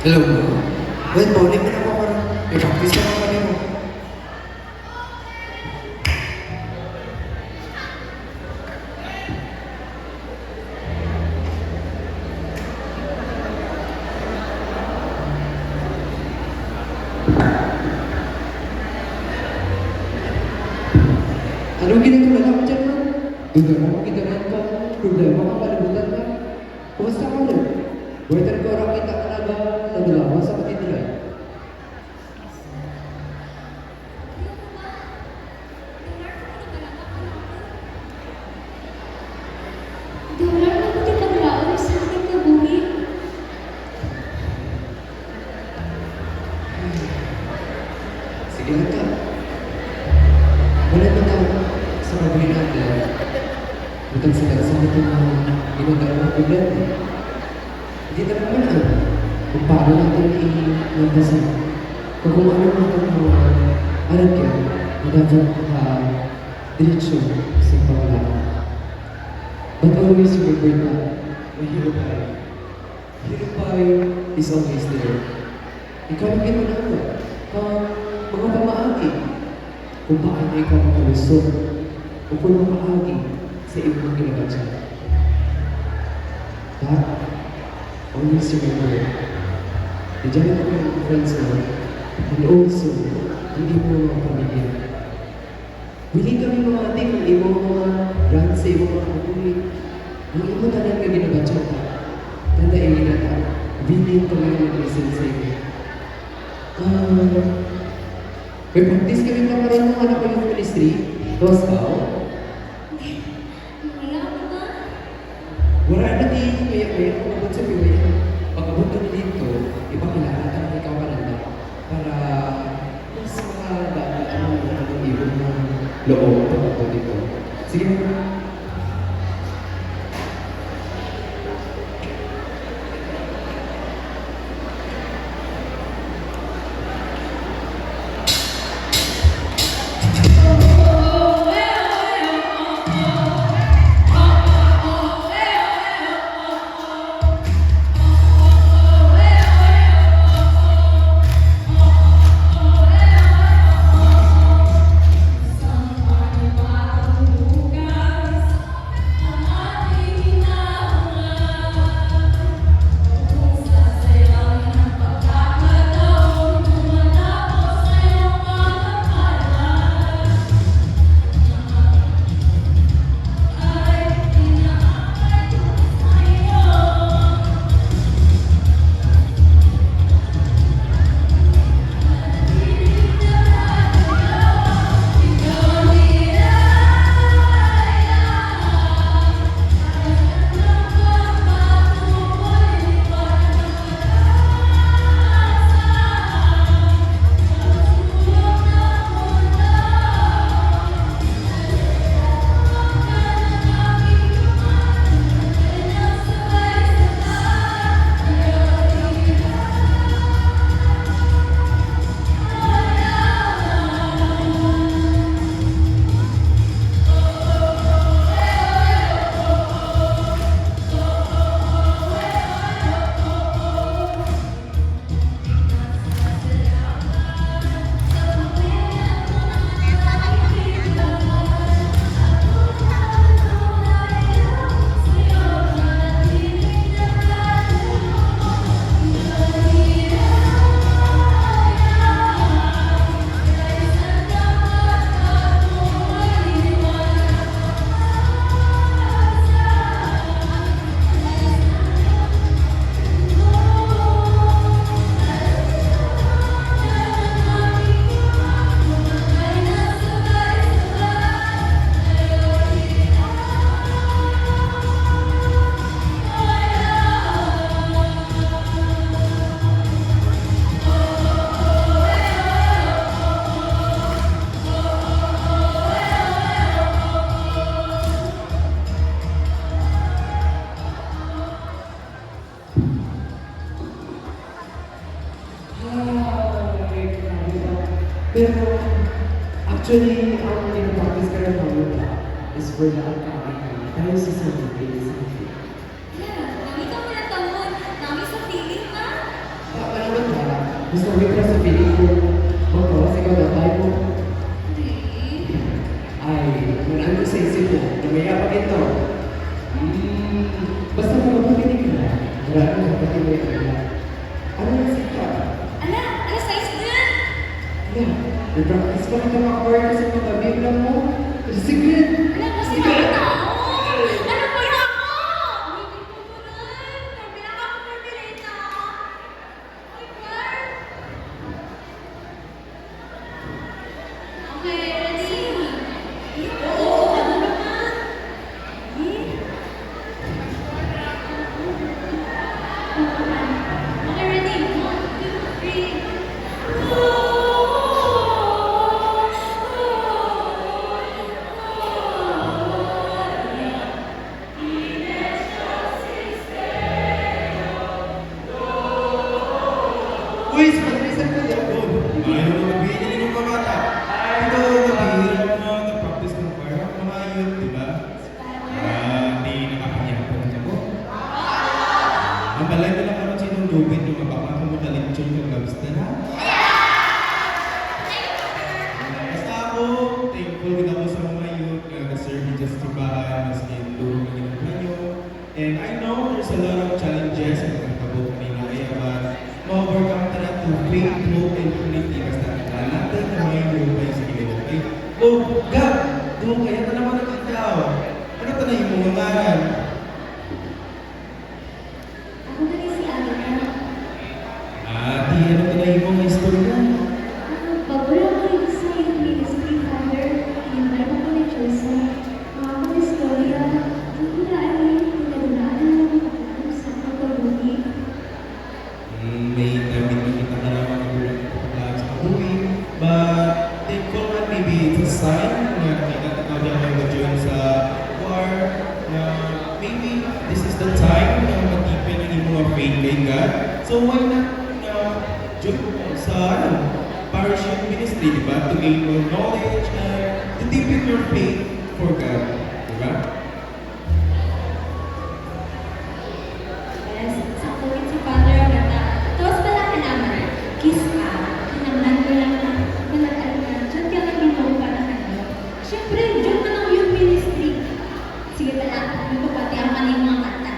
Hello mo? Well, bowling na ako karon. I-practice ka na kami mo. Anong ginagawa lang dyan, man? Duga mo, gitanan ka. Problema ka, palibutan ka. Kumusta ka ulit? Waiter ko orang kita talaga naglawan sa patinilay. Dolar na pati paglaon sa ating kabuhi. Sige lang ka. Wala na daw sa kabuhi natin. Butang sila sa ito na ginagawa ng problema. Hindi na naman kung paano natin i-nagdasal. Kung ano natin alam ka, na dapat diretsyo sa pangalaman. But always remember na may hirupay. Hirupay is always there. Ikaw ang ginagawa. Mga pamaagi. Kung paano ikaw makalusot. O kung makaagi sa iyong ginagawa. But always remember, nandiyan ako yung friends mo, and also, hindi mo mga pamilya. Willing kami mga ating ang iyong mga brands sa iyong mga kabuhi. Ang iyong tanan ka ginabatsa ka. Tandaan na ka, willing kami mag-listen sa iyo. May practice kami kamaroon ng anak ko yung ministry. Tapos ka, Wala ka ba? wala na di kaya kumabot sa piway. Pagkabot ka na dito, ipakilala ka na ikaw kalanda para mas makadaan ang ibon ng loob pagkabot dito. Sige mo. Pero, actually, ang pinapractice ka rin mga is for the upcoming tayo sa Sunday. Yeah, nakita mo na taon. Nami sa feeling na. Gusto ko rin sa piling ko. Magkawas ikaw na tayo mo. Hindi. Ay, manalo sa isip mo. Namaya pa ito. Basta mo mapakinig ka na. Wala nang kapatid mo yung kanya. Ano na ka? Ala, alas 6 na! Yeah, nag-practice pa ng mga chorus sa mga tabi lang mo. Sige! Ala, kasi nakita ako! Ano po yung ako? Hindi ko tuloy! May pinaka-formulate ako! Oh my God! Okay, ready? Oo, ano naman? Okay, ready? 1, 2, 3. Uy, sa mag-reset ko din ako. Ayaw mo mabili ng mga bata. Ito, nabihira mo nag-practice ng choir. Mga yun, di ba? Di nakapanyapon ka mo. Ang balay ko lang karoon sinong lupit yung mabaka mo talentyon ng gabsta na. Basta ako, thankful din ako sa mga youth na nag-serve just to bahay, mas kinulong ng ginagawa nyo. And I know there's a lot of challenges na nagkabot kanina kaya but ma-overcome ka na to faith, hope, and unity. Basta natin na may lupay sa gilid. Okay? Oh, God! Doon kaya na naman nakitaw. Ano ka na yung mga ngaran? Ako na rin si Agatha. Di ano ka na yung mga istorya? Pabula ko rin sa yung ministry father, hinintay mo ko ni Joseph. Mga ko istorya, hindi ko na alam, pinagdaanan ng pagkakas sa pagkabuti. May damit na kita na naman ng pagkakas sa kabuhi. But, thankful man, maybe it's a sign na nakita ka niya may ma-join sa choir na maybe this is the time na matipin ang iyong mga faith kay God. So, why not join mo sa parish youth ministry, di ba? To gain more knowledge and to deepen your faith for God. Di ba? Yes, sa kulit si Father Agatha. Tapos pala ka naman, kiss ka, kinamlan ko lang na, malagal ka, dyan ka lang yung para kanyo. Siyempre, dyan ka ng youth ministry. Sige pala, hindi ko pati ang maning mga kanta.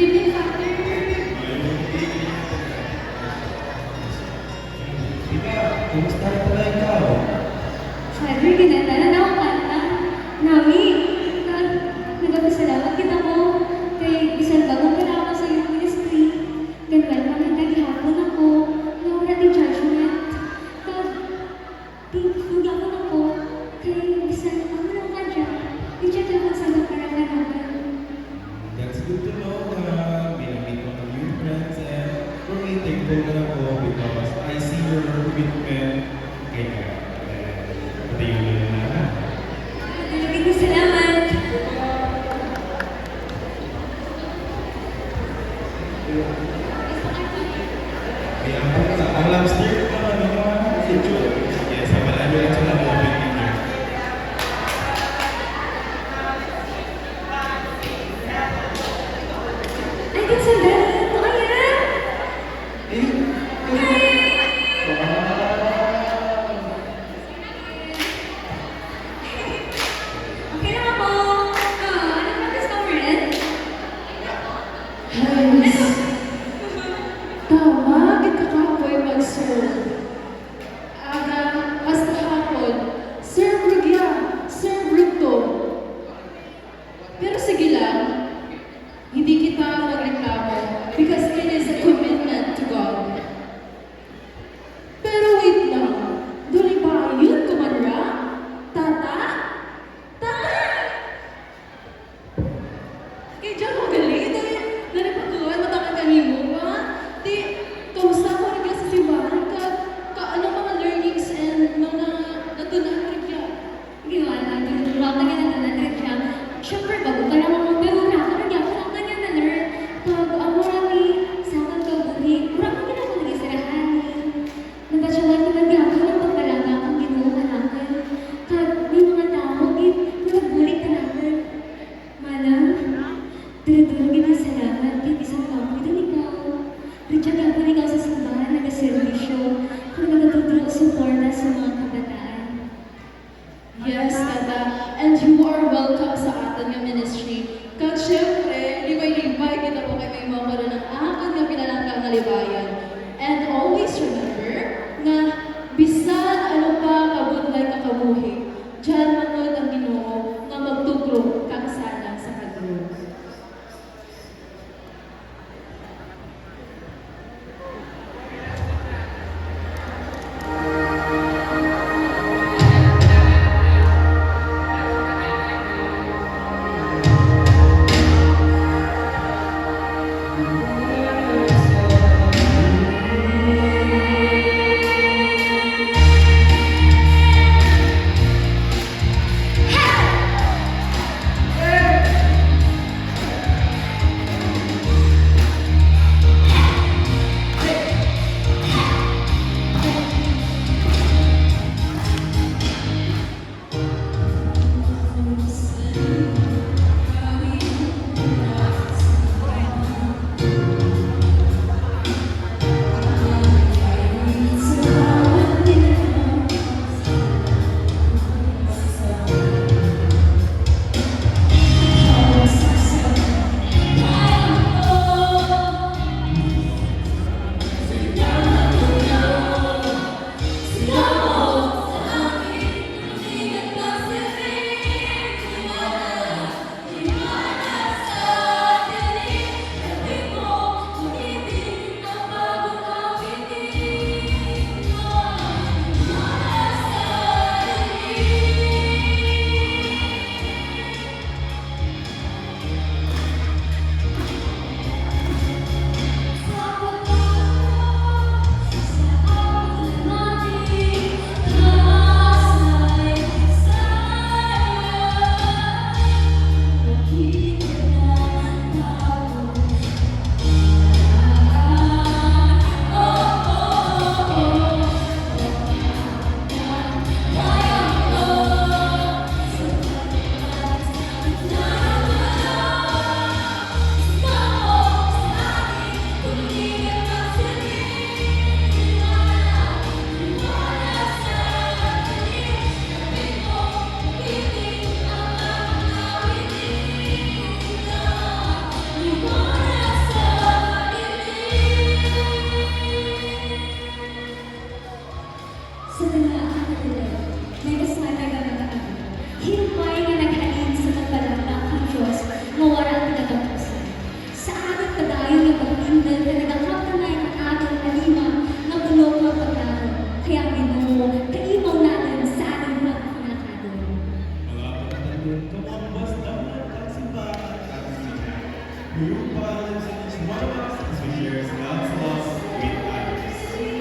evening, Father. Diba, kumusta na pala ikaw? Father, kinanta na ako kanta. Nami, nagpapasalamat kita mo. Kay bisan bagong pala ako sa iyong ministry. Ganun kami naghihapon ako. Nawala di judgment. Tingkog ako na po. Kay bisan ako lang ka dyan. Di siya dapat sa nakaranagan. That's good to know na binamit mo ng new friends and for me, thankful na ako because I see your commitment kay pati yung na. Maraming salamat. May ang lobster ko ano si Jude. Yes, marami rin sila na open ninyo. Ay, kan sandali. Ito ayan. Okay lang ako. Ano ba gusto mo rin? Yes. Tama, gitakapoy mag-serve. Aga, hasta hapon, serve rugya, serve rugto. Pero sige lang, hindi kita magreklamo because it is a commitment to God. Pero wait lang, duli ba yun kumanra? Tata? Tata! Kaya dyan mo galing, dali pagkuhan, matakan kami mo ba? Di, kamusta ko rin sa simbahan ka? Ano mga learnings and mga natunan mo rin ka? Ginawa natin. Wala na ganun na natin siya. Siyempre, bago ka lang ako. Pero wala ka rin ako lang kanya na learn. Pag ang marami sa akin kabuhi, wala ka rin ako nag-isirahan. Nagpasyalan ko lang ako ng pagpalaga kung ginawa natin. Kag may mga tao, nagbulit ka natin. Manang, tulad-tulad kita salamat. Kaya isang tao, ito ikaw. Richard, ako rin ikaw sa simbahan, nag-servisyo. Kung nagtutulong suporta sa mga kabataan. Yes, Tata. And you are welcome sa atin nga ministry. Kag syempre, libay-libay kita po kay may mga karoon ng akin nga pinalangkang nga libayan. And always remember nga bisan ano pa kabudlay ka kabuhi, diyan mangod ang Ginoo nga magtugro kang sana sa kadro.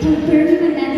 pag-burn man natin